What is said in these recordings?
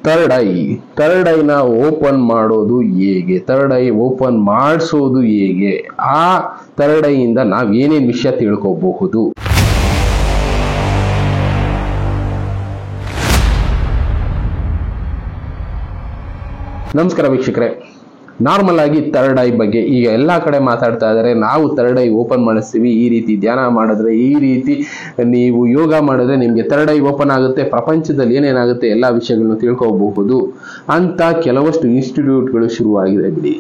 Third ಐನ open ಮಾಡೋದು ಹೇಗೆ, ಥರ್ಡ್ ಐ ಓಪನ್ ಮಾಡಿಸೋದು ಹೇಗೆ, ಆ ಥರ್ಡ್ ಐಯಿಂದ ನಾವು ಏನೇನು ವಿಷಯ ತಿಳ್ಕೋಬಹುದು. ನಮಸ್ಕಾರ ವೀಕ್ಷಕರೇ, ನಾರ್ಮಲ್ ಆಗಿ ಥರ್ಡ್ ಐ ಬಗ್ಗೆ ಈಗ ಎಲ್ಲಾ ಕಡೆ ಮಾತಾಡ್ತಾ ಇದ್ದಾರೆ. ನಾವು ಥರ್ಡ್ ಐ ಓಪನ್ ಮಾಡಿಸ್ತೀವಿ, ಈ ರೀತಿ ಧ್ಯಾನ ಮಾಡಿದ್ರೆ, ಈ ರೀತಿ ನೀವು ಯೋಗ ಮಾಡಿದ್ರೆ ನಿಮ್ಗೆ ಥರ್ಡ್ ಐ ಓಪನ್ ಆಗುತ್ತೆ, ಪ್ರಪಂಚದಲ್ಲಿ ಏನೇನಾಗುತ್ತೆ ಎಲ್ಲ ವಿಷಯಗಳನ್ನು ತಿಳ್ಕೋಬಹುದು ಅಂತ ಕೆಲವಷ್ಟು ಇನ್ಸ್ಟಿಟ್ಯೂಟ್ಗಳು ಶುರುವಾಗಿದೆ ಬಿಡಿ.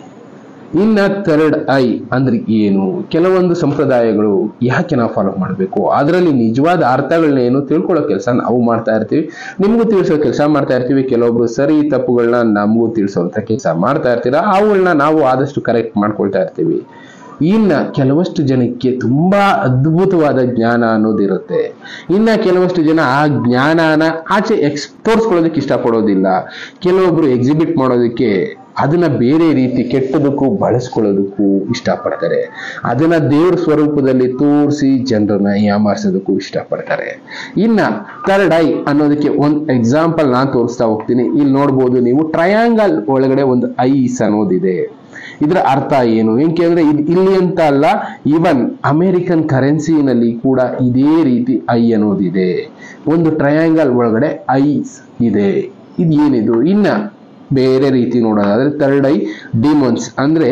ಇನ್ನ ಥರ್ಡ್ ಐ ಅಂದ್ರೆ ಏನು, ಕೆಲವೊಂದು ಸಂಪ್ರದಾಯಗಳು ಯಾಕೆ ನಾವು ಫಾಲೋ ಮಾಡಬೇಕು, ಅದರಲ್ಲಿ ನಿಜವಾದ ಅರ್ಥಗಳನ್ನೇನು ತಿಳ್ಕೊಳ್ಳೋ ಕೆಲಸ ನಾವು ಮಾಡ್ತಾ ಇರ್ತೀವಿ, ನಿಮಗೂ ತಿಳಿಸೋ ಕೆಲಸ ಮಾಡ್ತಾ ಇರ್ತೀವಿ. ಕೆಲವೊಬ್ರು ಸರಿ ತಪ್ಪುಗಳನ್ನ ನಮಗೂ ತಿಳಿಸೋಂಥ ಕೆಲಸ ಮಾಡ್ತಾ ಇರ್ತೀರಾ, ಅವುಗಳನ್ನ ನಾವು ಆದಷ್ಟು ಕರೆಕ್ಟ್ ಮಾಡ್ಕೊಳ್ತಾ ಇರ್ತೀವಿ. ಇನ್ನ ಕೆಲವಷ್ಟು ಜನಕ್ಕೆ ತುಂಬಾ ಅದ್ಭುತವಾದ ಜ್ಞಾನ ಅನ್ನೋದಿರುತ್ತೆ. ಇನ್ನ ಕೆಲವಷ್ಟು ಜನ ಆ ಜ್ಞಾನನ ಆಚೆ ತೋರಿಸ್ಕೊಳ್ಳೋದಕ್ಕೆ ಇಷ್ಟಪಡೋದಿಲ್ಲ. ಕೆಲವೊಬ್ರು ಎಕ್ಸಿಬಿಟ್ ಮಾಡೋದಕ್ಕೆ ಅದನ್ನ ಬೇರೆ ರೀತಿ ಕೆಟ್ಟದಕ್ಕೂ ಬಳಸ್ಕೊಳ್ಳೋದಕ್ಕೂ ಇಷ್ಟಪಡ್ತಾರೆ. ಅದನ್ನ ದೇವ್ರ ಸ್ವರೂಪದಲ್ಲಿ ತೋರಿಸಿ ಜನರನ್ನ ಯಾಮಾರಿಸೋದಕ್ಕೂ ಇಷ್ಟಪಡ್ತಾರೆ. ಇನ್ನ ಥರ್ಡ್ ಐ ಅನ್ನೋದಕ್ಕೆ ಒಂದು ಎಕ್ಸಾಂಪಲ್ ನಾನು ತೋರಿಸ್ತಾ ಹೋಗ್ತೀನಿ. ಇಲ್ಲಿ ನೋಡ್ಬೋದು ನೀವು, ಟ್ರಯಾಂಗಲ್ ಒಳಗಡೆ ಒಂದು ಐಸ್ ಅನ್ನೋದಿದೆ. ಇದರ ಅರ್ಥ ಏನು, ಏಕೆಂದ್ರೆ ಇಲ್ಲಿ ಅಂತ ಅಲ್ಲ, ಈವನ್ ಅಮೆರಿಕನ್ ಕರೆನ್ಸಿನಲ್ಲಿ ಕೂಡ ಇದೇ ರೀತಿ ಐ ಅನ್ನೋದಿದೆ. ಒಂದು ಟ್ರಯಾಂಗಲ್ ಒಳಗಡೆ ಐಸ್ ಇದೆ. ಇದು ಏನಿದು? ಇನ್ನ ಬೇರೆ ರೀತಿ ನೋಡೋದಾದ್ರೆ ಥರ್ಡ್ ಐ ಡಿಮೋನ್ಸ್ ಅಂದ್ರೆ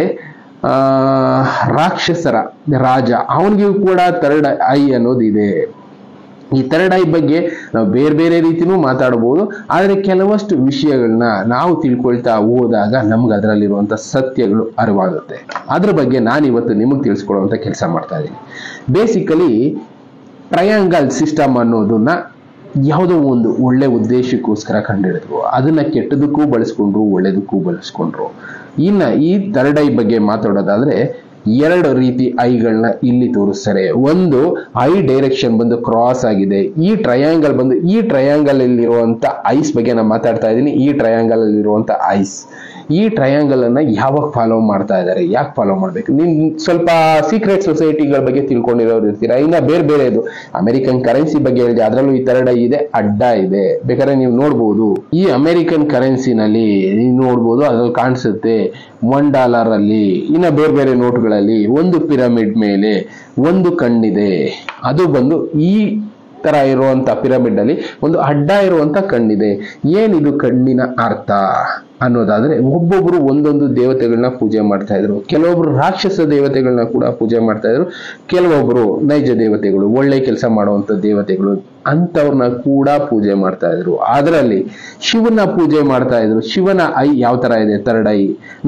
ರಾಕ್ಷಸರ ರಾಜ, ಅವನಿಗೂ ಕೂಡ ಥರ್ಡ್ ಐ ಅನ್ನೋದಿದೆ. ಈ ಥರ್ಡ್ ಐ ಬಗ್ಗೆ ನಾವು ಬೇರೆ ಬೇರೆ ರೀತಿನೂ ಮಾತಾಡಬಹುದು, ಆದರೆ ಕೆಲವಷ್ಟು ವಿಷಯಗಳನ್ನ ನಾವು ತಿಳ್ಕೊಳ್ತಾ ಹೋದಾಗ ನಮ್ಗೆ ಅದರಲ್ಲಿರುವಂಥ ಸತ್ಯಗಳು ಅರಿವಾಗುತ್ತೆ. ಅದ್ರ ಬಗ್ಗೆ ನಾನಿವತ್ತು ನಿಮಗೆ ತಿಳಿಸ್ಕೊಡುವಂಥ ಕೆಲಸ ಮಾಡ್ತಾ ಇದ್ದೀನಿ. ಬೇಸಿಕಲಿ ಟ್ರಯಾಂಗಲ್ ಸಿಸ್ಟಮ್ ಅನ್ನೋದನ್ನ ಯಾವುದೋ ಒಂದು ಒಳ್ಳೆ ಉದ್ದೇಶಕ್ಕೋಸ್ಕರ ಕಂಡುಹಿಡಿದ್ರು, ಅದನ್ನ ಕೆಟ್ಟದಕ್ಕೂ ಬಳಸ್ಕೊಂಡ್ರು, ಒಳ್ಳೇದಕ್ಕೂ ಬಳಸ್ಕೊಂಡ್ರು. ಇನ್ನ ಈ ಥರ್ಡ್ ಐ ಬಗ್ಗೆ ಮಾತಾಡೋದಾದ್ರೆ ಎರಡು ರೀತಿ ಐಗಳನ್ನ ಇಲ್ಲಿ ತೋರಿಸ್ತಾರೆ. ಒಂದು ಐ ಡೈರೆಕ್ಷನ್ ಬಂದು ಕ್ರಾಸ್ ಆಗಿದೆ. ಈ ಟ್ರಯಾಂಗಲ್ ಬಂದು, ಈ ಟ್ರಯಾಂಗಲ್ ಅಲ್ಲಿರುವಂತ ಐಸ್ ಬಗ್ಗೆ ನಾನು ಮಾತಾಡ್ತಾ ಇದ್ದೀನಿ. ಈ ಟ್ರಯಾಂಗಲ್ ಅಲ್ಲಿರುವಂತ ಐಸ್, ಈ ಟ್ರಯಾಂಗಲ್ ಅನ್ನ ಯಾವಾಗ ಫಾಲೋ ಮಾಡ್ತಾ ಇದ್ದಾರೆ, ಯಾಕೆ ಫಾಲೋ ಮಾಡ್ಬೇಕು? ನಿಮ್ ಸ್ವಲ್ಪ ಸೀಕ್ರೆಟ್ ಸೊಸೈಟಿಗಳ ಬಗ್ಗೆ ತಿಳ್ಕೊಂಡಿರೋರು ಇರ್ತೀರಾ. ಇನ್ನ ಬೇರೆ ಬೇರೆದು ಅಮೆರಿಕನ್ ಕರೆನ್ಸಿ ಬಗ್ಗೆ ಹೇಳಿದೆ, ಅದರಲ್ಲೂ ಈ ಥರ್ಡ್ ಐ ಇದೆ, ಅಡ್ಡ ಇದೆ. ಬೇಕಾದ್ರೆ ನೀವು ನೋಡ್ಬೋದು, ಈ ಅಮೆರಿಕನ್ ಕರೆನ್ಸಿನಲ್ಲಿ ನೀವು ನೋಡ್ಬೋದು, ಅದ್ರಲ್ಲಿ ಕಾಣಿಸುತ್ತೆ $1 ಅಲ್ಲಿ, ಇನ್ನ ಬೇರೆ ಬೇರೆ ನೋಟ್ಗಳಲ್ಲಿ ಒಂದು ಪಿರಮಿಡ್ ಮೇಲೆ ಒಂದು ಕಣ್ಣಿದೆ. ಅದು ಬಂದು ಈ ತರ ಇರುವಂತ ಪಿರಮಿಡ್ ಅಲ್ಲಿ ಒಂದು ಅಡ್ಡ ಇರುವಂತ ಕಣ್ಣಿದೆ. ಏನಿದು ಕಣ್ಣಿನ ಅರ್ಥ ಅನ್ನೋದಾದ್ರೆ, ಒಬ್ಬೊಬ್ರು ಒಂದೊಂದು ದೇವತೆಗಳನ್ನ ಪೂಜೆ ಮಾಡ್ತಾ ಇದ್ರು. ಕೆಲವೊಬ್ರು ರಾಕ್ಷಸ ದೇವತೆಗಳನ್ನ ಕೂಡ ಪೂಜೆ ಮಾಡ್ತಾ ಇದ್ರು. ಕೆಲವೊಬ್ರು ನೈಜ ದೇವತೆಗಳು, ಒಳ್ಳೆ ಕೆಲಸ ಮಾಡುವಂತ ದೇವತೆಗಳು ಅಂತವ್ರನ್ನ ಕೂಡ ಪೂಜೆ ಮಾಡ್ತಾ ಇದ್ರು. ಅದರಲ್ಲಿ ಶಿವನ ಪೂಜೆ ಮಾಡ್ತಾ ಇದ್ರು. ಶಿವನ ಐ ಯಾವ ತರ ಇದೆ? Third I.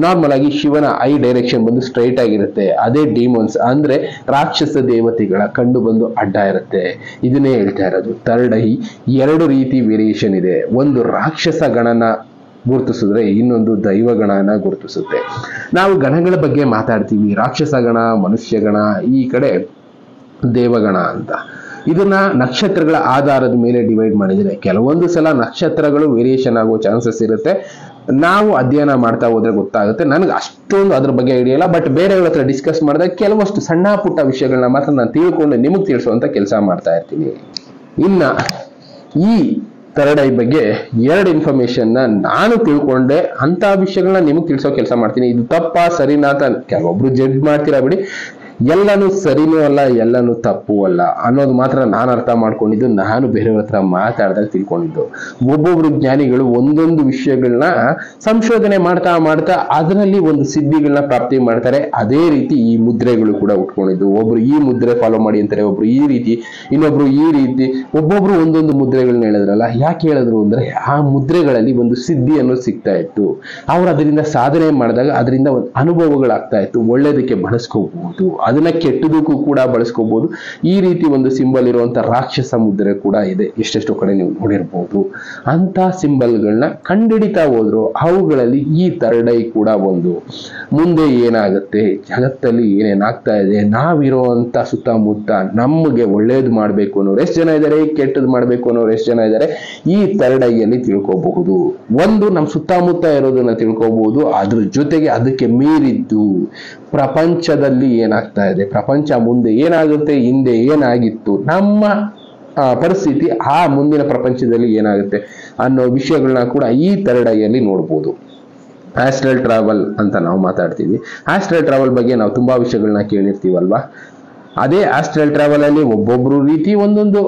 ನಾರ್ಮಲ್ ಆಗಿ ಶಿವನ ಐ ಡೈರೆಕ್ಷನ್ ಬಂದು ಸ್ಟ್ರೈಟ್ ಆಗಿರುತ್ತೆ. ಅದೇ ಡಿಮೋನ್ಸ್ ಅಂದ್ರೆ ರಾಕ್ಷಸ ದೇವತೆಗಳ ಕಣ್ಣು ಬಂದು ಅಡ್ಡ ಇರುತ್ತೆ. ಇದನ್ನೇ ಹೇಳ್ತಾ ಇರೋದು ಥರ್ಡ್ ಐ. ಎರಡು ರೀತಿ ವೇರಿಯೇಷನ್ ಇದೆ. ಒಂದು ರಾಕ್ಷಸ ಗಣನ ಗುರುತಿಸಿದ್ರೆ, ಇನ್ನೊಂದು ದೈವಗಣನ ಗುರುತಿಸುತ್ತೆ. ನಾವು ಗಣಗಳ ಬಗ್ಗೆ ಮಾತಾಡ್ತೀವಿ, ರಾಕ್ಷಸ ಗಣ, ಮನುಷ್ಯ ಗಣ, ಈ ಕಡೆ ದೇವಗಣ ಅಂತ. ಇದನ್ನ ನಕ್ಷತ್ರಗಳ ಆಧಾರದ ಮೇಲೆ ಡಿವೈಡ್ ಮಾಡಿದರೆ, ಕೆಲವೊಂದು ಸಲ ನಕ್ಷತ್ರಗಳು ವೇರಿಯೇಷನ್ ಆಗೋ ಚಾನ್ಸಸ್ ಇರುತ್ತೆ. ನಾವು ಅಧ್ಯಯನ ಮಾಡ್ತಾ ಹೋದ್ರೆ ಗೊತ್ತಾಗುತ್ತೆ. ನನಗೆ ಅಷ್ಟೊಂದು ಅದ್ರ ಬಗ್ಗೆ ಐಡಿಯಾ ಇಲ್ಲ, ಬಟ್ ಬೇರೆಯವ್ರ ಹತ್ರ ಡಿಸ್ಕಸ್ ಮಾಡಿದಾಗ ಕೆಲವಷ್ಟು ಸಣ್ಣ ಪುಟ್ಟ ವಿಷಯಗಳನ್ನ ಮಾತ್ರ ನಾನು ತಿಳ್ಕೊಂಡು ನಿಮಗೆ ತಿಳಿಸುವಂತ ಕೆಲಸ ಮಾಡ್ತಾ ಇರ್ತೀನಿ. ಇನ್ನ ಈ ಥರ್ಡ್ ಐ ಬಗ್ಗೆ ಎರಡು ಇನ್ಫಾರ್ಮೇಶನ್ ನಾನು ತಿಳ್ಕೊಂಡೆ, ಅಂತ ವಿಷಯಗಳನ್ನ ನಿಮಗೆ ತಿಳಿಸೋ ಕೆಲಸ ಮಾಡ್ತೀನಿ. ಇದು ತಪ್ಪಾ ಸರಿನಾ ಅಂತ ಕೆಲವೊಬ್ರು ಜಡ್ಜ್ ಮಾಡ್ತೀರಾ ಬಿಡಿ. ಎಲ್ಲನೂ ಸರಿನೂ ಅಲ್ಲ, ಎಲ್ಲನೂ ತಪ್ಪು ಅಲ್ಲ ಅನ್ನೋದು ಮಾತ್ರ ನಾನು ಅರ್ಥ ಮಾಡ್ಕೊಂಡಿದ್ದು, ನಾನು ಬೇರೆಯವ್ರ ಹತ್ರ ಮಾತಾಡಿದಾಗ ತಿಳ್ಕೊಂಡಿದ್ದು. ಒಬ್ಬೊಬ್ರು ಜ್ಞಾನಿಗಳು ಒಂದೊಂದು ವಿಷಯಗಳನ್ನ ಸಂಶೋಧನೆ ಮಾಡ್ತಾ ಮಾಡ್ತಾ ಅದರಲ್ಲಿ ಒಂದು ಸಿದ್ಧಿಗಳನ್ನ ಪ್ರಾಪ್ತಿ ಮಾಡ್ತಾರೆ. ಅದೇ ರೀತಿ ಈ ಮುದ್ರೆಗಳು ಕೂಡ ಉಟ್ಕೊಂಡಿದ್ದು. ಒಬ್ರು ಈ ಮುದ್ರೆ ಫಾಲೋ ಮಾಡಿ ಅಂತಾರೆ, ಒಬ್ರು ಈ ರೀತಿ, ಇನ್ನೊಬ್ರು ಈ ರೀತಿ, ಒಬ್ಬೊಬ್ರು ಒಂದೊಂದು ಮುದ್ರೆಗಳನ್ನ ಹೇಳಿದ್ರಲ್ಲ. ಯಾಕೆ ಹೇಳಿದ್ರು ಅಂದ್ರೆ, ಆ ಮುದ್ರೆಗಳಲ್ಲಿ ಒಂದು ಸಿದ್ಧಿ ಅನ್ನೋದು ಸಿಗ್ತಾ ಇತ್ತು. ಅವ್ರು ಅದರಿಂದ ಸಾಧನೆ ಮಾಡಿದಾಗ ಅದರಿಂದ ಒಂದು ಅನುಭವಗಳಾಗ್ತಾ ಇತ್ತು. ಒಳ್ಳೇದಕ್ಕೆ ಬಳಸ್ಕೋಬಹುದು, ಅದನ್ನ ಕೆಟ್ಟದಕ್ಕೂ ಕೂಡ ಬಳಸ್ಕೋಬಹುದು. ಈ ರೀತಿ ಒಂದು ಸಿಂಬಲ್ ಇರುವಂತ ರಾಕ್ಷಸ ಮುದ್ರೆ ಕೂಡ ಇದೆ. ಎಷ್ಟೆಷ್ಟೋ ಕಡೆ ನೀವು ನೋಡಿರ್ಬಹುದು. ಅಂತ ಸಿಂಬಲ್ಗಳನ್ನ ಕಂಡುಹಿಡಿತಾ ಹೋದ್ರು. ಅವುಗಳಲ್ಲಿ ಈ ಥರ್ಡ್ ಐ ಕೂಡ ಒಂದು. ಮುಂದೆ ಏನಾಗುತ್ತೆ, ಜಗತ್ತಲ್ಲಿ ಏನೇನಾಗ್ತಾ ಇದೆ, ನಾವಿರುವಂತ ಸುತ್ತಮುತ್ತ ನಮಗೆ ಒಳ್ಳೇದು ಮಾಡ್ಬೇಕು ಅನ್ನೋರು ಎಷ್ಟು ಜನ ಇದ್ದಾರೆ, ಕೆಟ್ಟದ್ದು ಮಾಡ್ಬೇಕು ಅನ್ನೋರು ಎಷ್ಟು ಜನ ಇದ್ದಾರೆ, ಈ ಥರ್ಡ್ ಐ ಅಲ್ಲಿ ತಿಳ್ಕೋಬಹುದು. ಒಂದು, ನಮ್ಮ ಸುತ್ತಮುತ್ತ ಇರೋದನ್ನ ತಿಳ್ಕೋಬಹುದು. ಅದ್ರ ಜೊತೆಗೆ ಅದಕ್ಕೆ ಮೀರಿದ್ದು ಪ್ರಪಂಚದಲ್ಲಿ ಏನಾಗ್ತಾ ಇದೆ, ಪ್ರಪಂಚ ಮುಂದೆ ಏನಾಗುತ್ತೆ, ಹಿಂದೆ ಏನಾಗಿತ್ತು, ನಮ್ಮ ಪರಿಸ್ಥಿತಿ ಆ ಮುಂದಿನ ಪ್ರಪಂಚದಲ್ಲಿ ಏನಾಗುತ್ತೆ ಅನ್ನೋ ವಿಷಯಗಳನ್ನ ಕೂಡ ಈ ಥರ್ಡ್ ಐಯಲ್ಲಿ ನೋಡ್ಬೋದು. ಆಸ್ಟ್ರಲ್ ಟ್ರಾವೆಲ್ ಅಂತ ನಾವು ಮಾತಾಡ್ತೀವಿ. ಆಸ್ಟ್ರಲ್ ಟ್ರಾವೆಲ್ ಬಗ್ಗೆ ನಾವು ತುಂಬಾ ವಿಷಯಗಳನ್ನ ಕೇಳಿರ್ತೀವಲ್ವಾ. ಅದೇ ಆಸ್ಟ್ರಲ್ ಟ್ರಾವೆಲ್ ಅಲ್ಲಿ ಒಬ್ಬೊಬ್ರು ರೀತಿ ಒಂದೊಂದು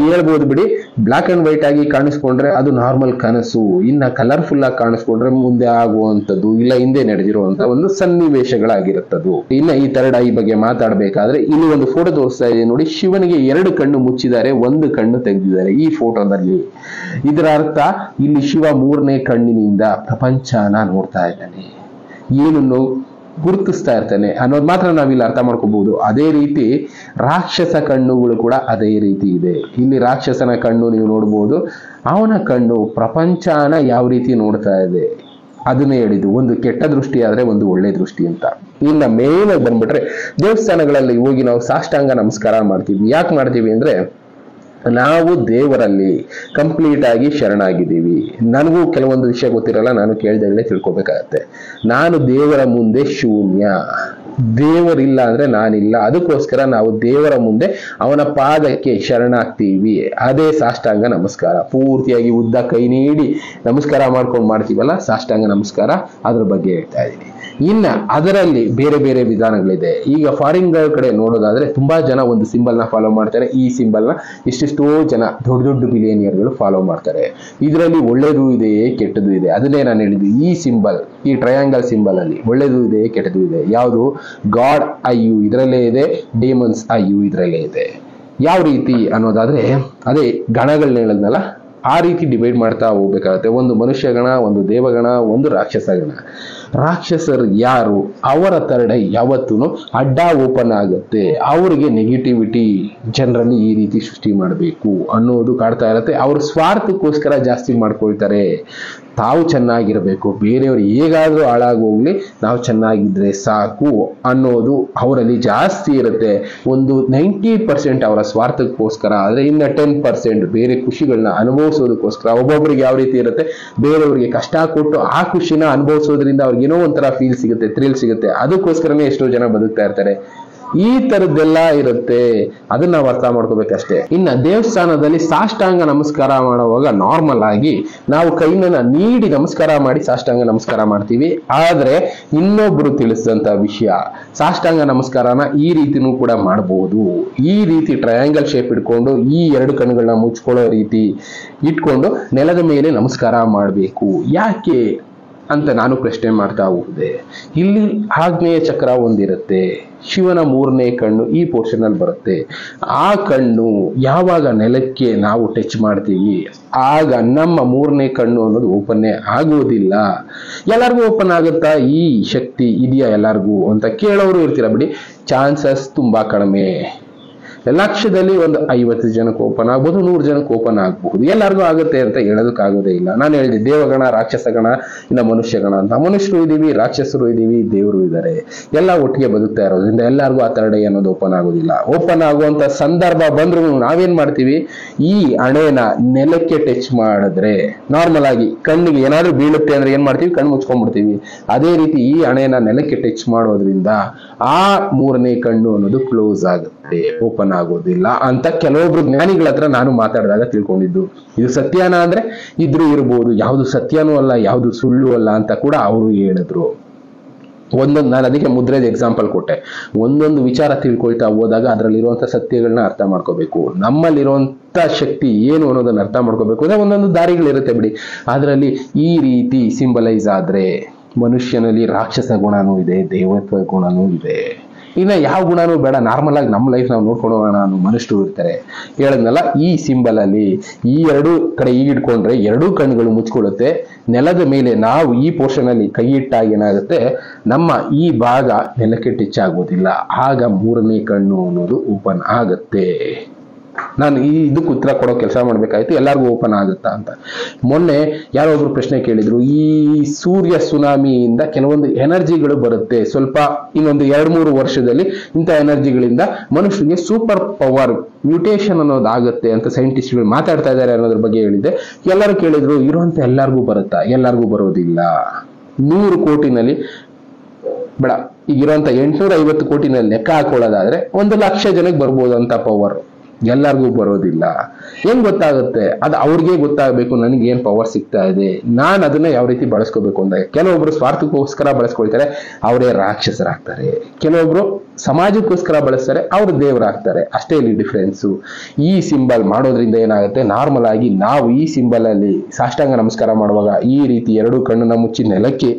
ಹೇಳ್ಬೋದು ಬಿಡಿ. ಬ್ಲಾಕ್ ಅಂಡ್ ವೈಟ್ ಆಗಿ ಕಾಣಿಸ್ಕೊಂಡ್ರೆ ಅದು ನಾರ್ಮಲ್ ಕನಸು, ಇನ್ನ ಕಲರ್ಫುಲ್ ಆಗಿ ಕಾಣಿಸ್ಕೊಂಡ್ರೆ ಮುಂದೆ ಆಗುವಂಥದ್ದು ಇಲ್ಲ ಹಿಂದೆ ನಡೆದಿರುವಂತ ಒಂದು ಸನ್ನಿವೇಶಗಳಾಗಿರುತ್ತದು. ಇನ್ನ ಈ ಥರ್ಡ್ ಐ ಬಗ್ಗೆ ಮಾತಾಡ್ಬೇಕಾದ್ರೆ ಇಲ್ಲಿ ಒಂದು ಫೋಟೋ ತೋರಿಸ್ತಾ ಇದೆ ನೋಡಿ. ಶಿವನಿಗೆ 2 ಕಣ್ಣು ಮುಚ್ಚಿದ್ದಾರೆ, 1 ಕಣ್ಣು ತೆಗೆದಿದ್ದಾರೆ ಈ ಫೋಟೋದಲ್ಲಿ. ಇದರ ಅರ್ಥ ಇಲ್ಲಿ ಶಿವ 3ನೇ ಕಣ್ಣಿನಿಂದ ಪ್ರಪಂಚನ ನೋಡ್ತಾ ಇದ್ದಾನೆ, ಏನನ್ನು ಗುರುತಿಸ್ತಾ ಇರ್ತಾನೆ ಅನ್ನೋದು ಮಾತ್ರ ನಾವಿಲ್ಲಿ ಅರ್ಥ ಮಾಡ್ಕೋಬಹುದು. ಅದೇ ರೀತಿ ರಾಕ್ಷಸ ಕಣ್ಣುಗಳು ಕೂಡ ಅದೇ ರೀತಿ ಇದೆ. ಇಲ್ಲಿ ರಾಕ್ಷಸನ ಕಣ್ಣು ನೀವು ನೋಡ್ಬೋದು, ಅವನ ಕಣ್ಣು ಪ್ರಪಂಚನ ಯಾವ ರೀತಿ ನೋಡ್ತಾ ಇದೆ ಅದನ್ನೇ ಹೇಳಿದ್ದು, ಒಂದು ಕೆಟ್ಟ ದೃಷ್ಟಿ ಆದ್ರೆ ಒಂದು ಒಳ್ಳೆ ದೃಷ್ಟಿ ಅಂತ. ಇನ್ನ ಮೇಲೆ ಬಂದ್ಬಿಟ್ರೆ ದೇವಸ್ಥಾನಗಳಲ್ಲಿ ಹೋಗಿ ನಾವು ಸಾಷ್ಟಾಂಗ ನಮಸ್ಕಾರ ಮಾಡ್ತೀವಿ. ಯಾಕೆ ಮಾಡ್ತೀವಿ ಅಂದ್ರೆ ನಾವು ದೇವರಲ್ಲಿ ಕಂಪ್ಲೀಟ್ ಆಗಿ ಶರಣಾಗಿದ್ದೀವಿ. ನನಗೂ ಕೆಲವೊಂದು ವಿಷಯ ಗೊತ್ತಿರಲ್ಲ, ನಾನು ಕೇಳ್ದಾಗಲೇ ತಿಳ್ಕೊಬೇಕಾಗತ್ತೆ. ನಾನು ದೇವರ ಮುಂದೆ ಶೂನ್ಯ, ದೇವರಿಲ್ಲ ಅಂದ್ರೆ ನಾನಿಲ್ಲ. ಅದಕ್ಕೋಸ್ಕರ ನಾವು ದೇವರ ಮುಂದೆ ಅವನ ಪಾದಕ್ಕೆ ಶರಣಾಗ್ತೀವಿ. ಅದೇ ಸಾಷ್ಟಾಂಗ ನಮಸ್ಕಾರ. ಪೂರ್ತಿಯಾಗಿ ಉದ್ದ ಕೈ ನೀಡಿ ನಮಸ್ಕಾರ ಮಾಡ್ಕೊಂಡು ಮಾಡ್ತೀವಲ್ಲ ಸಾಷ್ಟಾಂಗ ನಮಸ್ಕಾರ, ಅದ್ರ ಬಗ್ಗೆ ಹೇಳ್ತಾ ಇದ್ದೀನಿ. ಇನ್ನ ಅದರಲ್ಲಿ ಬೇರೆ ಬೇರೆ ವಿಧಾನಗಳಿದೆ. ಈಗ ಫಾರಿನ್ ಕಡೆ ನೋಡೋದಾದ್ರೆ ತುಂಬಾ ಜನ ಒಂದು ಸಿಂಬಲ್ ನ ಫಾಲೋ ಮಾಡ್ತಾರೆ. ಈ ಸಿಂಬಲ್ ನ ಎಷ್ಟೆಷ್ಟೋ ಜನ ದೊಡ್ಡ ದೊಡ್ಡ ಬಿಲಿಯನಿಯರ್ಗಳು ಫಾಲೋ ಮಾಡ್ತಾರೆ. ಇದರಲ್ಲಿ ಒಳ್ಳೇದು ಇದೆ, ಕೆಟ್ಟದ್ದು ಇದೆ. ಅದನ್ನೇ ನಾನು ಹೇಳಿದ್ದು, ಈ ಸಿಂಬಲ್, ಈ ಟ್ರಯಾಂಗಲ್ ಸಿಂಬಲ್ ಅಲ್ಲಿ ಒಳ್ಳೇದು ಇದೆ, ಕೆಟ್ಟದ್ದು ಇದೆ. ಯಾವುದು? ಗಾಡ್ ಐಯು ಇದರಲ್ಲೇ ಇದೆ, ಡೇಮನ್ಸ್ ಐಯು ಇದರಲ್ಲೇ ಇದೆ. ಯಾವ ರೀತಿ ಅನ್ನೋದಾದ್ರೆ ಅದೇ ಗಣಗಳನ್ನ ಹೇಳಿದ್ನಲ್ಲ, ಆ ರೀತಿ ಡಿವೈಡ್ ಮಾಡ್ತಾ ಹೋಗ್ಬೇಕಾಗತ್ತೆ. ಒಂದು ಮನುಷ್ಯ ಗಣ, ಒಂದು ದೇವಗಣ, ಒಂದು ರಾಕ್ಷಸ ಗಣ. ರಾಕ್ಷಸರು ಯಾರು? ಅವರ ಥರ್ಡ್ ಐ ಯಾವತ್ತೂ ಅಡ್ಡ ಓಪನ್ ಆಗುತ್ತೆ. ಅವರಿಗೆ ನೆಗೆಟಿವಿಟಿ ಜನರಲ್ಲಿ ಈ ರೀತಿ ಸೃಷ್ಟಿ ಮಾಡಬೇಕು ಅನ್ನೋದು ಕಾಡ್ತಾ ಇರುತ್ತೆ. ಅವರು ಸ್ವಾರ್ಥಕ್ಕೋಸ್ಕರ ಜಾಸ್ತಿ ಮಾಡ್ಕೊಳ್ತಾರೆ. ತಾವು ಚೆನ್ನಾಗಿರಬೇಕು, ಬೇರೆಯವರು ಹೇಗಾದ್ರೂ ಹಾಳಾಗೋಗ್ಲಿ, ನಾವು ಚೆನ್ನಾಗಿದ್ರೆ ಸಾಕು ಅನ್ನೋದು ಅವರಲ್ಲಿ ಜಾಸ್ತಿ ಇರುತ್ತೆ. ಒಂದು 90% ಅವರ ಸ್ವಾರ್ಥಕ್ಕೋಸ್ಕರ, ಆದ್ರೆ ಇನ್ನು 10% ಬೇರೆ ಖುಷಿಗಳನ್ನ ಅನುಭವಿಸೋದಕ್ಕೋಸ್ಕರ. ಒಬ್ಬೊಬ್ಬರಿಗೆ ಯಾವ ರೀತಿ ಇರುತ್ತೆ, ಬೇರೆಯವರಿಗೆ ಕಷ್ಟ ಕೊಟ್ಟು ಆ ಖುಷಿನ ಅನುಭವಿಸೋದ್ರಿಂದ ಅವ್ರಿಗೆ ಏನೋ ಒಂಥರ ಫೀಲ್ ಸಿಗುತ್ತೆ, ಥ್ರಿಲ್ ಸಿಗುತ್ತೆ. ಅದಕ್ಕೋಸ್ಕರನೇ ಎಷ್ಟೋ ಜನ ಬದುಕ್ತಾ ಇರ್ತಾರೆ. ಈ ತರದ್ದೆಲ್ಲ ಇರುತ್ತೆ, ಅದನ್ನ ನಾವು ಅರ್ಥ ಮಾಡ್ಕೋಬೇಕಷ್ಟೇ. ಇನ್ನ ದೇವಸ್ಥಾನದಲ್ಲಿ ಸಾಷ್ಟಾಂಗ ನಮಸ್ಕಾರ ಮಾಡುವಾಗ ನಾರ್ಮಲ್ ಆಗಿ ನಾವು ಕೈನ ನೀಡಿ ನಮಸ್ಕಾರ ಮಾಡಿ ಸಾಷ್ಟಾಂಗ ನಮಸ್ಕಾರ ಮಾಡ್ತೀವಿ. ಆದ್ರೆ ಇನ್ನೊಬ್ರು ತಿಳಿಸಿದಂತ ವಿಷಯ, ಸಾಷ್ಟಾಂಗ ನಮಸ್ಕಾರನ ಈ ರೀತಿನೂ ಕೂಡ ಮಾಡಬಹುದು. ಈ ರೀತಿ ಟ್ರಯಾಂಗಲ್ ಶೇಪ್ ಇಟ್ಕೊಂಡು ಈ 2 ಕಣ್ಣುಗಳನ್ನ ಮುಚ್ಕೊಳ್ಳೋ ರೀತಿ ಇಟ್ಕೊಂಡು ನೆಲದ ಮೇಲೆ ನಮಸ್ಕಾರ ಮಾಡಬೇಕು. ಯಾಕೆ ಅಂತ ನಾನು ಪ್ರಶ್ನೆ ಮಾಡ್ತಾ ಹೋದೆ. ಇಲ್ಲಿ ಆಗ್ನೇಯ ಚಕ್ರ ಒಂದಿರುತ್ತೆ, ಶಿವನ 3ನೇ ಕಣ್ಣು ಈ ಪೋರ್ಷನ್ ಅಲ್ಲಿ ಬರುತ್ತೆ. ಆ ಕಣ್ಣು ಯಾವಾಗ ನೆಲಕ್ಕೆ ನಾವು ಟಚ್ ಮಾಡ್ತೀವಿ ಆಗ ನಮ್ಮ 3ನೇ ಕಣ್ಣು ಅನ್ನೋದು ಓಪನ್ನೇ ಆಗೋದಿಲ್ಲ. ಎಲ್ಲರಿಗೂ ಓಪನ್ ಆಗುತ್ತಾ ಈ ಶಕ್ತಿ ಇದೆಯಾ ಎಲ್ಲರಿಗೂ ಅಂತ ಕೇಳೋರು ಇರ್ತೀರ ಬಿಡಿ. ಚಾನ್ಸಸ್ ತುಂಬಾ ಕಡಿಮೆ. ಲಕ್ಷದಲ್ಲಿ ಒಂದು 50 ಜನಕ್ಕೆ ಓಪನ್ ಆಗ್ಬೋದು, 100 ಜನಕ್ಕೆ ಓಪನ್ ಆಗಬಹುದು. ಎಲ್ಲರಿಗೂ ಆಗುತ್ತೆ ಅಂತ ಹೇಳೋದಕ್ಕಾಗೋದೇ ಇಲ್ಲ. ನಾನು ಹೇಳಿದೆ ದೇವಗಣ, ರಾಕ್ಷಸ ಗಣ, ಇನ್ನು ಮನುಷ್ಯಗಣ ಅಂತ. ಮನುಷ್ಯರು ಇದೀವಿ, ರಾಕ್ಷಸರು ಇದೀವಿ, ದೇವರು ಇದ್ದಾರೆ, ಎಲ್ಲ ಒಟ್ಟಿಗೆ ಬದುಕ್ತಾ ಇರೋದ್ರಿಂದ ಎಲ್ಲರಿಗೂ ಆ ಥರ್ಡ್ ಐ ಅನ್ನೋದು ಓಪನ್ ಆಗೋದಿಲ್ಲ. ಓಪನ್ ಆಗುವಂತ ಸಂದರ್ಭ ಬಂದ್ರು ನಾವೇನ್ ಮಾಡ್ತೀವಿ, ಈ ಹಣೆನ ನೆಲಕ್ಕೆ ಟಚ್ ಮಾಡಿದ್ರೆ, ನಾರ್ಮಲ್ ಆಗಿ ಕಣ್ಣಿಗೆ ಏನಾದ್ರು ಬೀಳುತ್ತೆ ಅಂದ್ರೆ ಏನ್ ಮಾಡ್ತೀವಿ, ಕಣ್ಣು ಮುಚ್ಕೊಂಡ್ಬಿಡ್ತೀವಿ. ಅದೇ ರೀತಿ ಈ ಹಣೆನ ನೆಲಕ್ಕೆ ಟಚ್ ಮಾಡೋದ್ರಿಂದ ಆ 3ನೇ ಕಣ್ಣು ಅನ್ನೋದು ಕ್ಲೋಸ್ ಆಗುತ್ತೆ, ಓಪನ್ ಆಗೋದಿಲ್ಲ ಅಂತ ಕೆಲವೊಬ್ರು ಜ್ಞಾನಿಗಳ ಹತ್ರ ನಾನು ಮಾತಾಡಿದಾಗ ತಿಳ್ಕೊಂಡಿದ್ದು. ಇದು ಸತ್ಯನಾ ಅಂದ್ರೆ ಇದ್ರೂ ಇರ್ಬೋದು, ಯಾವುದು ಸತ್ಯನೂ ಅಲ್ಲ, ಯಾವುದು ಸುಳ್ಳು ಅಲ್ಲ ಅಂತ ಕೂಡ ಅವರು ಹೇಳಿದ್ರು. ನಾನು ಅದಕ್ಕೆ ಮುದ್ರೆದ ಎಕ್ಸಾಂಪಲ್ ಕೊಟ್ಟೆ. ಒಂದೊಂದು ವಿಚಾರ ತಿಳ್ಕೊಳ್ತಾ ಹೋದಾಗ ಅದರಲ್ಲಿರುವಂತ ಸತ್ಯಗಳನ್ನ ಅರ್ಥ ಮಾಡ್ಕೋಬೇಕು. ನಮ್ಮಲ್ಲಿರುವಂತ ಶಕ್ತಿ ಏನು ಅನ್ನೋದನ್ನ ಅರ್ಥ ಮಾಡ್ಕೋಬೇಕು. ಅಂದ್ರೆ ಒಂದೊಂದು ದಾರಿಗಳಿರುತ್ತೆ ಬಿಡಿ. ಅದರಲ್ಲಿ ಈ ರೀತಿ ಸಿಂಬಲೈಸ್ ಆದ್ರೆ ಮನುಷ್ಯನಲ್ಲಿ ರಾಕ್ಷಸ ಗುಣನೂ ಇದೆ, ದೇವತ್ವ ಗುಣನೂ ಇದೆ. ಇನ್ನ ಯಾವ ಗುಣನೂ ಬೇಡ, ನಾರ್ಮಲ್ ಆಗಿ ನಮ್ಮ ಲೈಫ್ ನಾವು ನೋಡ್ಕೊಂಡು ಹೋಗೋಣ ಅನ್ನೋ ಮನುಷ್ಯರು ಇರ್ತಾರೆ. ಹೇಳದ್ನಲ್ಲ, ಈ ಸಿಂಬಲ್ ಅಲ್ಲಿ ಈ 2 ಕಡೆ ಈಗ ಇಟ್ಕೊಂಡ್ರೆ 2 ಕಣ್ಣುಗಳು ಮುಚ್ಕೊಳ್ಳುತ್ತೆ. ನೆಲದ ಮೇಲೆ ನಾವು ಈ ಪೋರ್ಷನ್ ಅಲ್ಲಿ ಕೈ ಇಟ್ಟಾಗ ಏನಾಗುತ್ತೆ, ನಮ್ಮ ಈ ಭಾಗ ನೆಲಕ್ಕೆ ಟಚ್ ಆಗೋದಿಲ್ಲ. ಆಗ 3ನೇ ಕಣ್ಣು ಅನ್ನೋದು ಓಪನ್ ಆಗತ್ತೆ. ನಾನು ಇದಕ್ಕೆ ಉತ್ತರ ಕೊಡೋ ಕೆಲಸ ಮಾಡ್ಬೇಕಾಯ್ತು, ಎಲ್ಲರಿಗೂ ಓಪನ್ ಆಗುತ್ತಾ ಅಂತ. ಮೊನ್ನೆ ಯಾರೋ ಒಬ್ರು ಪ್ರಶ್ನೆ ಕೇಳಿದ್ರು, ಈ ಸೂರ್ಯ ಸುನಾಮಿಯಿಂದ ಕೆಲವೊಂದು ಎನರ್ಜಿಗಳು ಬರುತ್ತೆ, ಸ್ವಲ್ಪ ಇನ್ನೊಂದು 2-3 ವರ್ಷದಲ್ಲಿ ಇಂಥ ಎನರ್ಜಿಗಳಿಂದ ಮನುಷ್ಯನಿಗೆ ಸೂಪರ್ ಪವರ್ ಮ್ಯೂಟೇಷನ್ ಅನ್ನೋದಾಗುತ್ತೆ ಅಂತ ಸೈಂಟಿಸ್ಟ್ಗಳು ಮಾತಾಡ್ತಾ ಇದ್ದಾರೆ ಅನ್ನೋದ್ರ ಬಗ್ಗೆ ಹೇಳಿದ್ದೆ. ಎಲ್ಲರೂ ಕೇಳಿದ್ರು, ಇರುವಂತ ಎಲ್ಲರಿಗೂ ಬರುತ್ತಾ? ಎಲ್ಲರಿಗೂ ಬರೋದಿಲ್ಲ. 100 ಕೋಟಿನಲ್ಲಿ ಬೇಡ, ಈಗಿರುವಂತ 850 ಕೋಟಿನಲ್ಲಿ ಲೆಕ್ಕ ಹಾಕೊಳ್ಳೋದಾದ್ರೆ 1 ಲಕ್ಷ ಜನಕ್ಕೆ ಬರ್ಬೋದು ಅಂತ ಪವರ್. ಎಲ್ಲರಿಗೂ ಬರೋದಿಲ್ಲ. ಹೆಂಗ್ ಗೊತ್ತಾಗುತ್ತೆ? ಅದು ಅವ್ರಿಗೆ ಗೊತ್ತಾಗಬೇಕು, ನನಗೆ ಏನ್ ಪವರ್ ಸಿಗ್ತಾ ಇದೆ, ನಾನು ಅದನ್ನ ಯಾವ ರೀತಿ ಬಳಸ್ಕೋಬೇಕು ಅಂತ. ಕೆಲವೊಬ್ರು ಸ್ವಾರ್ಥಕ್ಕೋಸ್ಕರ ಬಳಸ್ಕೊಳ್ತಾರೆ, ಅವರೇ ರಾಕ್ಷಸರಾಗ್ತಾರೆ. ಕೆಲವೊಬ್ರು ಸಮಾಜಕ್ಕೋಸ್ಕರ ಬಳಸ್ತಾರೆ, ಅವ್ರು ದೇವರಾಗ್ತಾರೆ. ಅಷ್ಟೇ ಇಲ್ಲಿ ಡಿಫ್ರೆನ್ಸು. ಈ ಸಿಂಬಲ್ ಮಾಡೋದ್ರಿಂದ ಏನಾಗುತ್ತೆ, ನಾರ್ಮಲ್ ಆಗಿ ನಾವು ಈ ಸಿಂಬಲ್ ಅಲ್ಲಿ ಸಾಷ್ಟಾಂಗ ನಮಸ್ಕಾರ ಮಾಡುವಾಗ ಈ ರೀತಿ ಎರಡು ಕಣ್ಣನ್ನ ಮುಚ್ಚಿ ನೆಲಕ್ಕೆ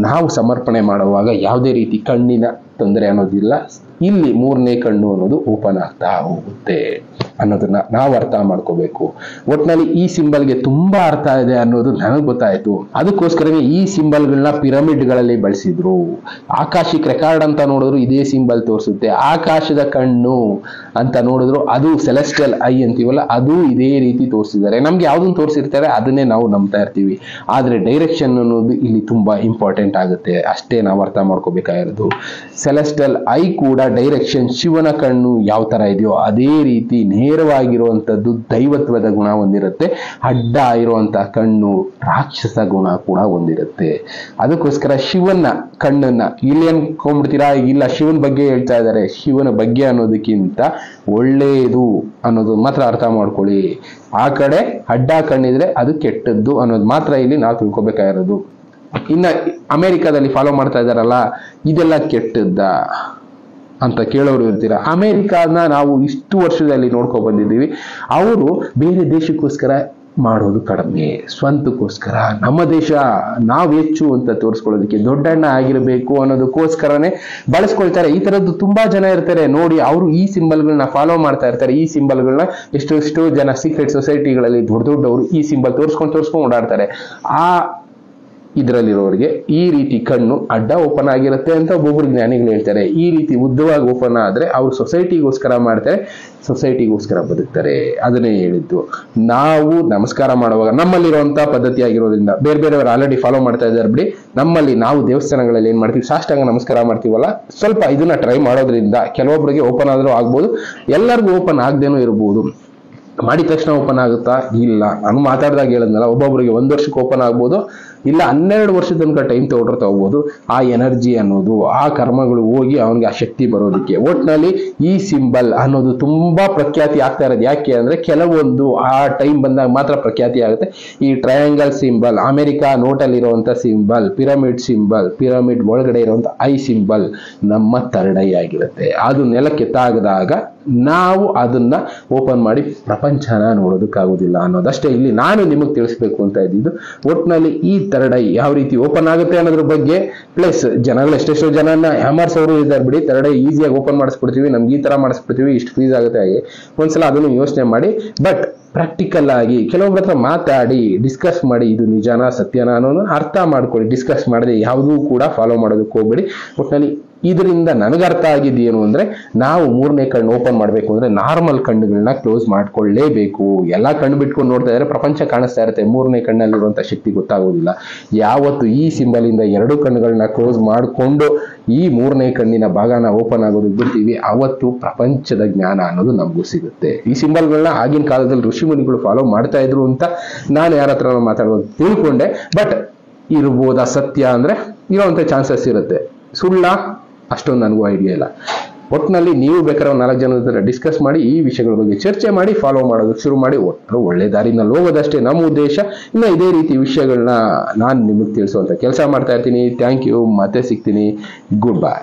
ನಾವು ಸಮರ್ಪಣೆ ಮಾಡುವಾಗ ಯಾವುದೇ ರೀತಿ ಕಣ್ಣಿನ ತೊಂದರೆ ಅನ್ನೋದಿಲ್ಲ. ಇಲ್ಲಿ ಮೂರನೇ ಕಣ್ಣು ಅನ್ನೋದು ಓಪನ್ ಆಗ್ತಾ ಹೋಗುತ್ತೆ ಅನ್ನೋದನ್ನ ನಾವು ಅರ್ಥ ಮಾಡ್ಕೋಬೇಕು. ಒಟ್ನಲ್ಲಿ ಈ ಸಿಂಬಲ್ಗೆ ತುಂಬಾ ಅರ್ಥ ಇದೆ ಅನ್ನೋದು ನನಗೆ ಗೊತ್ತಾಯ್ತು. ಅದಕ್ಕೋಸ್ಕರನೇ ಈ ಸಿಂಬಲ್ಗಳನ್ನ ಪಿರಮಿಡ್ಗಳಲ್ಲಿ ಬಳಸಿದ್ರು. ಆಕಾಶಿಕ್ ರೆಕಾರ್ಡ್ ಅಂತ ನೋಡಿದ್ರು ಇದೇ ಸಿಂಬಲ್ ತೋರಿಸುತ್ತೆ. ಆಕಾಶದ ಕಣ್ಣು ಅಂತ ನೋಡಿದ್ರು ಅದು ಸೆಲೆಸ್ಟಿಯಲ್ ಐ ಅಂತೀವಲ್ಲ, ಅದು ಇದೇ ರೀತಿ ತೋರಿಸಿದ್ದಾರೆ. ನಮ್ಗೆ ಯಾವ್ದನ್ನ ತೋರಿಸಿರ್ತಾರೆ ಅದನ್ನೇ ನಾವು ನಂಬ್ತಾ ಇರ್ತೀವಿ. ಆದ್ರೆ ಡೈರೆಕ್ಷನ್ ಅನ್ನೋದು ಇಲ್ಲಿ ತುಂಬಾ ಇಂಪಾರ್ಟೆಂಟ್ ಆಗುತ್ತೆ. ಅಷ್ಟೇ ನಾವು ಅರ್ಥ ಮಾಡ್ಕೋಬೇಕಾಗಿರೋದು. ಸೆಲೆಸ್ಟಿಯಲ್ ಐ ಕೂಡ ಡೈರೆಕ್ಷನ್, ಶಿವನ ಕಣ್ಣು ಯಾವ ತರ ಇದೆಯೋ ಅದೇ ರೀತಿ ನೇರವಾಗಿರುವಂತದ್ದು ದೈವತ್ವದ ಗುಣ ಹೊಂದಿರುತ್ತೆ. ಅಡ್ಡ ಇರುವಂತಹ ಕಣ್ಣು ರಾಕ್ಷಸ ಗುಣ ಕೂಡ ಹೊಂದಿರುತ್ತೆ. ಅದಕ್ಕೋಸ್ಕರ ಶಿವನ ಕಣ್ಣನ್ನ ಇಲ್ಲಿ ಅನ್ಕೊಂಡ್ಬಿಡ್ತೀರಾ, ಇಲ್ಲ ಶಿವನ ಬಗ್ಗೆ ಹೇಳ್ತಾ ಇದ್ದಾರೆ, ಶಿವನ ಬಗ್ಗೆ ಅನ್ನೋದಕ್ಕಿಂತ ಒಳ್ಳೆಯದು ಅನ್ನೋದು ಮಾತ್ರ ಅರ್ಥ ಮಾಡ್ಕೊಳ್ಳಿ. ಆ ಕಡೆ ಅಡ್ಡ ಕಣ್ಣಿದ್ರೆ ಅದು ಕೆಟ್ಟದ್ದು ಅನ್ನೋದು ಮಾತ್ರ ಇಲ್ಲಿ ನಾವು ತಿಳ್ಕೊಬೇಕಾಗಿರೋದು. ಇನ್ನ ಅಮೆರಿಕಾದಲ್ಲಿ ಫಾಲೋ ಮಾಡ್ತಾ ಇದಾರಲ್ಲ, ಇದೆಲ್ಲ ಕೆಟ್ಟದ್ದ ಅಂತ ಕೇಳೋರು ಇರ್ತೀರ. ಅಮೆರಿಕಾನ ನಾವು ಇಷ್ಟು ವರ್ಷದಲ್ಲಿ ನೋಡ್ಕೊ ಬಂದಿದ್ದೀವಿ. ಅವರು ಬೇರೆ ದೇಶಕ್ಕೋಸ್ಕರ ಮಾಡೋದು ಕಡಿಮೆ, ಸ್ವಂತಕ್ಕೋಸ್ಕರ ನಮ್ಮ ದೇಶ ನಾವು ಹೆಚ್ಚು ಅಂತ ತೋರಿಸ್ಕೊಳ್ಳೋದಕ್ಕೆ, ದೊಡ್ಡಣ್ಣ ಆಗಿರಬೇಕು ಅನ್ನೋದಕ್ಕೋಸ್ಕರನೇ ಬಳಸ್ಕೊಳ್ತಾರೆ. ಈ ತರದ್ದು ತುಂಬಾ ಜನ ಇರ್ತಾರೆ ನೋಡಿ. ಅವರು ಈ ಸಿಂಬಲ್ಗಳನ್ನ ಫಾಲೋ ಮಾಡ್ತಾ ಇರ್ತಾರೆ. ಈ ಸಿಂಬಲ್ಗಳನ್ನ ಎಷ್ಟೋ ಜನ ಸೀಕ್ರೆಟ್ ಸೊಸೈಟಿಗಳಲ್ಲಿ ದೊಡ್ಡವರು ಈ ಸಿಂಬಲ್ ತೋರಿಸ್ಕೊಂಡು ಓಡಾಡ್ತಾರೆ. ಆ ಇದರಲ್ಲಿರೋರಿಗೆ ಈ ರೀತಿ ಕಣ್ಣು ಅಡ್ಡ ಓಪನ್ ಆಗಿರುತ್ತೆ ಅಂತ ಒಬ್ಬೊಬ್ರು ಜ್ಞಾನಿಗಳು ಹೇಳ್ತಾರೆ. ಈ ರೀತಿ ಉದ್ದವಾಗಿ ಓಪನ್ ಆದ್ರೆ ಅವ್ರು ಸೊಸೈಟಿಗೋಸ್ಕರ ಮಾಡ್ತಾರೆ, ಸೊಸೈಟಿಗೋಸ್ಕರ ಬದುಕ್ತಾರೆ. ಅದನ್ನೇ ಹೇಳಿದ್ದು. ನಾವು ನಮಸ್ಕಾರ ಮಾಡುವಾಗ ನಮ್ಮಲ್ಲಿರುವಂತಹ ಪದ್ಧತಿ ಆಗಿರೋದ್ರಿಂದ ಬೇರೆಯವರು ಆಲ್ರೆಡಿ ಫಾಲೋ ಮಾಡ್ತಾ ಇದ್ದಾರೆ ಬಿಡಿ. ನಮ್ಮಲ್ಲಿ ನಾವು ದೇವಸ್ಥಾನಗಳಲ್ಲಿ ಏನ್ ಮಾಡ್ತೀವಿ, ಸಾಷ್ಟಾಂಗ ನಮಸ್ಕಾರ ಮಾಡ್ತೀವಲ್ಲ, ಸ್ವಲ್ಪ ಇದನ್ನ ಟ್ರೈ ಮಾಡೋದ್ರಿಂದ ಕೆಲವೊಬ್ಬರಿಗೆ ಓಪನ್ ಆದ್ರೂ ಆಗ್ಬೋದು, ಎಲ್ಲರಿಗೂ ಓಪನ್ ಆಗದೇನೂ ಇರ್ಬೋದು. ಮಾಡಿದ ತಕ್ಷಣ ಓಪನ್ ಆಗುತ್ತಾ? ಇಲ್ಲ. ನಾನು ಮಾತಾಡಿದಾಗ ಹೇಳಿದ್ನಲ್ಲ, ಒಬ್ಬೊಬ್ಬರಿಗೆ 1 ವರ್ಷಕ್ಕೆ ಓಪನ್ ಆಗ್ಬೋದು, ಇಲ್ಲ 12 ವರ್ಷದ ತನಕ ಟೈಮ್ ತಗೋಬಹುದು. ಆ ಎನರ್ಜಿ ಅನ್ನೋದು, ಆ ಕರ್ಮಗಳು ಹೋಗಿ ಅವನಿಗೆ ಆ ಶಕ್ತಿ ಬರೋದಕ್ಕೆ. ಒಟ್ನಲ್ಲಿ ಈ ಸಿಂಬಲ್ ಅನ್ನೋದು ತುಂಬಾ ಪ್ರಖ್ಯಾತಿ ಆಗ್ತಾ ಇರೋದು ಯಾಕೆ ಅಂದ್ರೆ, ಕೆಲವೊಂದು ಆ ಟೈಮ್ ಬಂದಾಗ ಮಾತ್ರ ಪ್ರಖ್ಯಾತಿ ಆಗುತ್ತೆ. ಈ ಟ್ರಯಾಂಗಲ್ ಸಿಂಬಲ್, ಅಮೆರಿಕಾ ನೋಟಲ್ಲಿ ಇರುವಂತ ಸಿಂಬಲ್, ಪಿರಮಿಡ್ ಸಿಂಬಲ್, ಪಿರಮಿಡ್ ಒಳಗಡೆ ಇರುವಂತ ಐ ಸಿಂಬಲ್ ನಮ್ಮ ಥರ್ಡ್ ಐ ಆಗಿರುತ್ತೆ. ಅದು ನೆಲಕ್ಕೆ ತಾಗದಾಗ ನಾವು ಅದನ್ನ ಓಪನ್ ಮಾಡಿ ಪ್ರಪಂಚನ ನೋಡೋದಕ್ಕಾಗೋದಿಲ್ಲ ಅನ್ನೋದಷ್ಟೇ ಇಲ್ಲಿ ನಾನು ನಿಮಗೆ ತಿಳಿಸ್ಬೇಕು ಅಂತ ಇದ್ದಿದ್ದು. ಒಟ್ನಲ್ಲಿ ಈ ಥರ್ಡ್ ಐ ಯಾವ ರೀತಿ ಓಪನ್ ಆಗುತ್ತೆ ಅನ್ನೋದ್ರ ಬಗ್ಗೆ, ಪ್ಲಸ್ ಜನಗಳು ಎಷ್ಟೆಷ್ಟೋ ಜನನ ಹ್ಯಾಮರ್ಸವರು ಇದ್ದಾರೆ ಬಿಡಿ, ಥರ್ಡ್ ಐ ಈಸಿಯಾಗಿ ಓಪನ್ ಮಾಡಿಸ್ಬಿಡ್ತೀವಿ, ನಮ್ಗೆ ಈ ತರ ಮಾಡಿಸ್ಬಿಡ್ತೀವಿ, ಇಷ್ಟು ಫೀಸ್ ಆಗುತ್ತೆ. ಹಾಗೆ ಒಂದ್ಸಲ ಅದನ್ನು ಯೋಚನೆ ಮಾಡಿ, ಬಟ್ ಪ್ರಾಕ್ಟಿಕಲ್ ಆಗಿ ಕೆಲವೊಬ್ಬರ ಹತ್ರ ಮಾತಾಡಿ ಡಿಸ್ಕಸ್ ಮಾಡಿ, ಇದು ನಿಜಾನ ಸತ್ಯನ ಅನ್ನೋದು ಅರ್ಥ ಮಾಡ್ಕೊಳ್ಳಿ. ಡಿಸ್ಕಸ್ ಮಾಡದೆ ಯಾವುದೂ ಕೂಡ ಫಾಲೋ ಮಾಡೋದಕ್ಕೆ ಹೋಗ್ಬೇಡಿ. ಒಟ್ಟಿನಲ್ಲಿ ಇದರಿಂದ ನನಗೆ ಅರ್ಥ ಆಗಿದ್ದೇನು ಅಂದ್ರೆ, ನಾವು ಮೂರನೇ ಕಣ್ಣು ಓಪನ್ ಮಾಡಬೇಕು ಅಂದ್ರೆ ನಾರ್ಮಲ್ ಕಣ್ಣುಗಳನ್ನ ಕ್ಲೋಸ್ ಮಾಡ್ಕೊಳ್ಳೇಬೇಕು. ಎಲ್ಲಾ ಕಣ್ಣು ಬಿಟ್ಕೊಂಡು ನೋಡ್ತಾ ಇದ್ರೆ ಪ್ರಪಂಚ ಕಾಣಿಸ್ತಾ ಇರುತ್ತೆ, ಮೂರನೇ ಕಣ್ಣಲ್ಲಿರುವಂತ ಶಕ್ತಿ ಗೊತ್ತಾಗೋದಿಲ್ಲ. ಯಾವತ್ತು ಈ ಸಿಂಬಲ್ ಇಂದ 2 ಕಣ್ಣುಗಳನ್ನ ಕ್ಲೋಸ್ ಮಾಡಿಕೊಂಡು ಈ ಮೂರನೇ ಕಣ್ಣಿನ ಭಾಗನ ಓಪನ್ ಆಗೋದಕ್ಕೆ ಬಿಡ್ತೀವಿ, ಅವತ್ತು ಪ್ರಪಂಚದ ಜ್ಞಾನ ಅನ್ನೋದು ನಮಗೂ ಸಿಗುತ್ತೆ. ಈ ಸಿಂಬಲ್ಗಳನ್ನ ಆಗಿನ ಕಾಲದಲ್ಲಿ ಋಷಿ ಮುನಿಗಳು ಫಾಲೋ ಮಾಡ್ತಾ ಇದ್ರು ಅಂತ ನಾನು ಯಾರ ಹತ್ರ ಮಾತಾಡೋದು ತಿಳ್ಕೊಂಡೆ. ಬಟ್ ಇರ್ಬೋದಾ ಸತ್ಯ ಅಂದ್ರೆ ಇರೋಂಥ ಚಾನ್ಸಸ್ ಇರುತ್ತೆ, ಸುಳ್ಳ ಅಷ್ಟೊಂದು ನನಗೂ ಐಡಿಯಾ ಇಲ್ಲ. ಒಟ್ಟಿನಲ್ಲಿ ನೀವು ಬೇಕಾದ್ರೆ 4 ಜನದ ಹತ್ರ ಡಿಸ್ಕಸ್ ಮಾಡಿ, ಈ ವಿಷಯಗಳ ಬಗ್ಗೆ ಚರ್ಚೆ ಮಾಡಿ, ಫಾಲೋ ಮಾಡೋದಕ್ಕೆ ಶುರು ಮಾಡಿ. ಒಳ್ಳೆ ದಾರಿನಲ್ಲಿ ಹೋಗೋದಷ್ಟೇ ನಮ್ಮ ಉದ್ದೇಶ. ಇನ್ನು ಇದೇ ರೀತಿ ವಿಷಯಗಳನ್ನ ನಾನು ನಿಮಗೆ ತಿಳಿಸುವಂತ ಕೆಲಸ ಮಾಡ್ತಾ ಇರ್ತೀನಿ. Thank you. ಮತ್ತೆ ಸಿಗ್ತೀನಿ. Good bye.